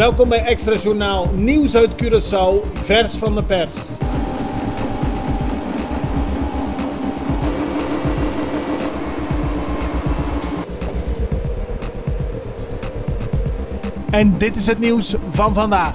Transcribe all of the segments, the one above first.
Welkom bij Extra Journaal, nieuws uit Curaçao, vers van de pers. En dit is het nieuws van vandaag.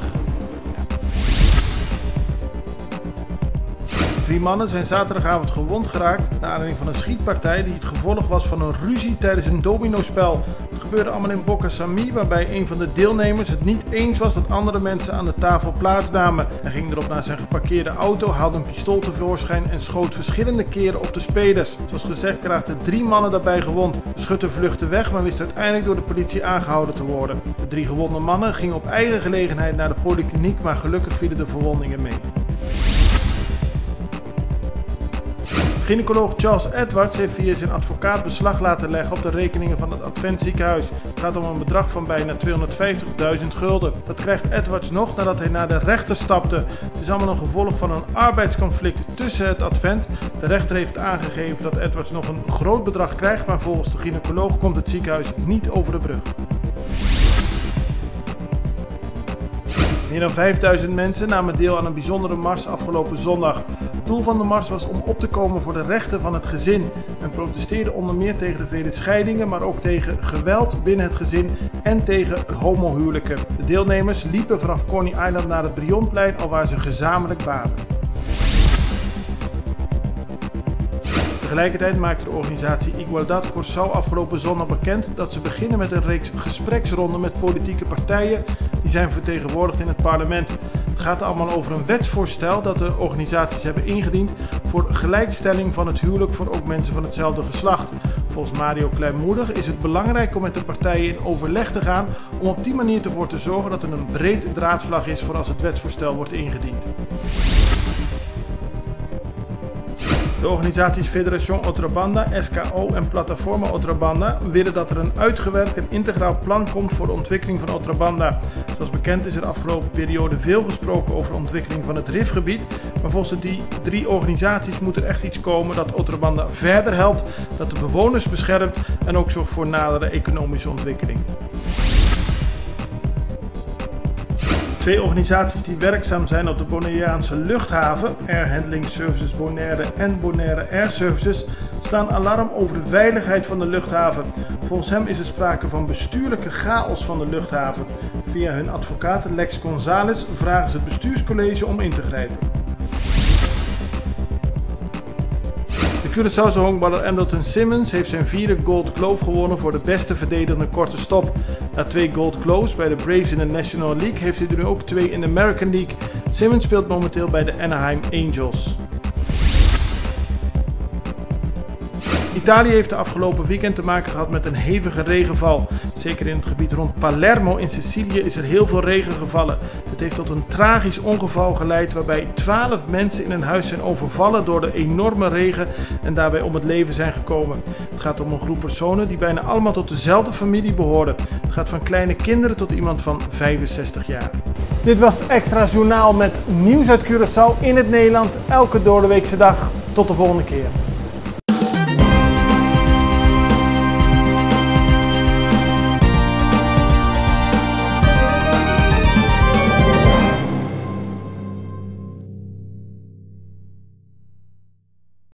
3 mannen zijn zaterdagavond gewond geraakt naar aanleiding van een schietpartij die het gevolg was van een ruzie tijdens een dominospel. Het gebeurde allemaal in Bokka Sammy, waarbij een van de deelnemers het niet eens was dat andere mensen aan de tafel plaatsnamen. Hij ging erop naar zijn geparkeerde auto, haalde een pistool tevoorschijn en schoot verschillende keren op de spelers. Zoals gezegd raakten 3 mannen daarbij gewond. De schutter vluchtte weg, maar wist uiteindelijk door de politie aangehouden te worden. De 3 gewonde mannen gingen op eigen gelegenheid naar de polykliniek, maar gelukkig vielen de verwondingen mee. Gynaecoloog Charles Edwards heeft via zijn advocaat beslag laten leggen op de rekeningen van het Advent ziekenhuis. Het gaat om een bedrag van bijna 250.000 gulden. Dat krijgt Edwards nog nadat hij naar de rechter stapte. Het is allemaal een gevolg van een arbeidsconflict tussen het Advent. De rechter heeft aangegeven dat Edwards nog een groot bedrag krijgt, maar volgens de gynaecoloog komt het ziekenhuis niet over de brug. Meer dan 5000 mensen namen deel aan een bijzondere mars afgelopen zondag. Het doel van de mars was om op te komen voor de rechten van het gezin. Men protesteerde onder meer tegen de vele scheidingen, maar ook tegen geweld binnen het gezin en tegen homohuwelijken. De deelnemers liepen vanaf Coney Island naar het Brionplein, alwaar ze gezamenlijk baden. Tegelijkertijd maakte de organisatie Igualdad Curaçao afgelopen zondag bekend dat ze beginnen met een reeks gespreksronden met politieke partijen die zijn vertegenwoordigd in het parlement. Het gaat allemaal over een wetsvoorstel dat de organisaties hebben ingediend voor gelijkstelling van het huwelijk voor ook mensen van hetzelfde geslacht. Volgens Mario Kleinmoedig is het belangrijk om met de partijen in overleg te gaan om op die manier ervoor te zorgen dat er een breed draadvlak is voor als het wetsvoorstel wordt ingediend. De organisaties Federación Otra Banda, SKO en Plataforma Otra Banda willen dat er een uitgewerkt en integraal plan komt voor de ontwikkeling van Otra Banda. Zoals bekend is er de afgelopen periode veel gesproken over de ontwikkeling van het RIF-gebied, maar volgens die 3 organisaties moet er echt iets komen dat Otra Banda verder helpt, dat de bewoners beschermt en ook zorgt voor nadere economische ontwikkeling. 2 organisaties die werkzaam zijn op de Bonaireaanse luchthaven, Air Handling Services Bonaire en Bonaire Air Services, slaan alarm over de veiligheid van de luchthaven. Volgens hem is er sprake van bestuurlijke chaos van de luchthaven. Via hun advocaat Lex González vragen ze het bestuurscollege om in te grijpen. De Curaçaose honkballer Andrelton Simmons heeft zijn 4e Gold Glove gewonnen voor de beste verdedigende korte stop. Na 2 Gold Gloves bij de Braves in de National League heeft hij er nu ook 2 in de American League. Simmons speelt momenteel bij de Anaheim Angels. Italië heeft de afgelopen weekend te maken gehad met een hevige regenval. Zeker in het gebied rond Palermo in Sicilië is er heel veel regen gevallen. Het heeft tot een tragisch ongeval geleid waarbij 12 mensen in een huis zijn overvallen door de enorme regen en daarbij om het leven zijn gekomen. Het gaat om een groep personen die bijna allemaal tot dezelfde familie behoorden. Het gaat van kleine kinderen tot iemand van 65 jaar. Dit was Extra Journaal met nieuws uit Curaçao in het Nederlands, elke doordeweekse dag. Tot de volgende keer.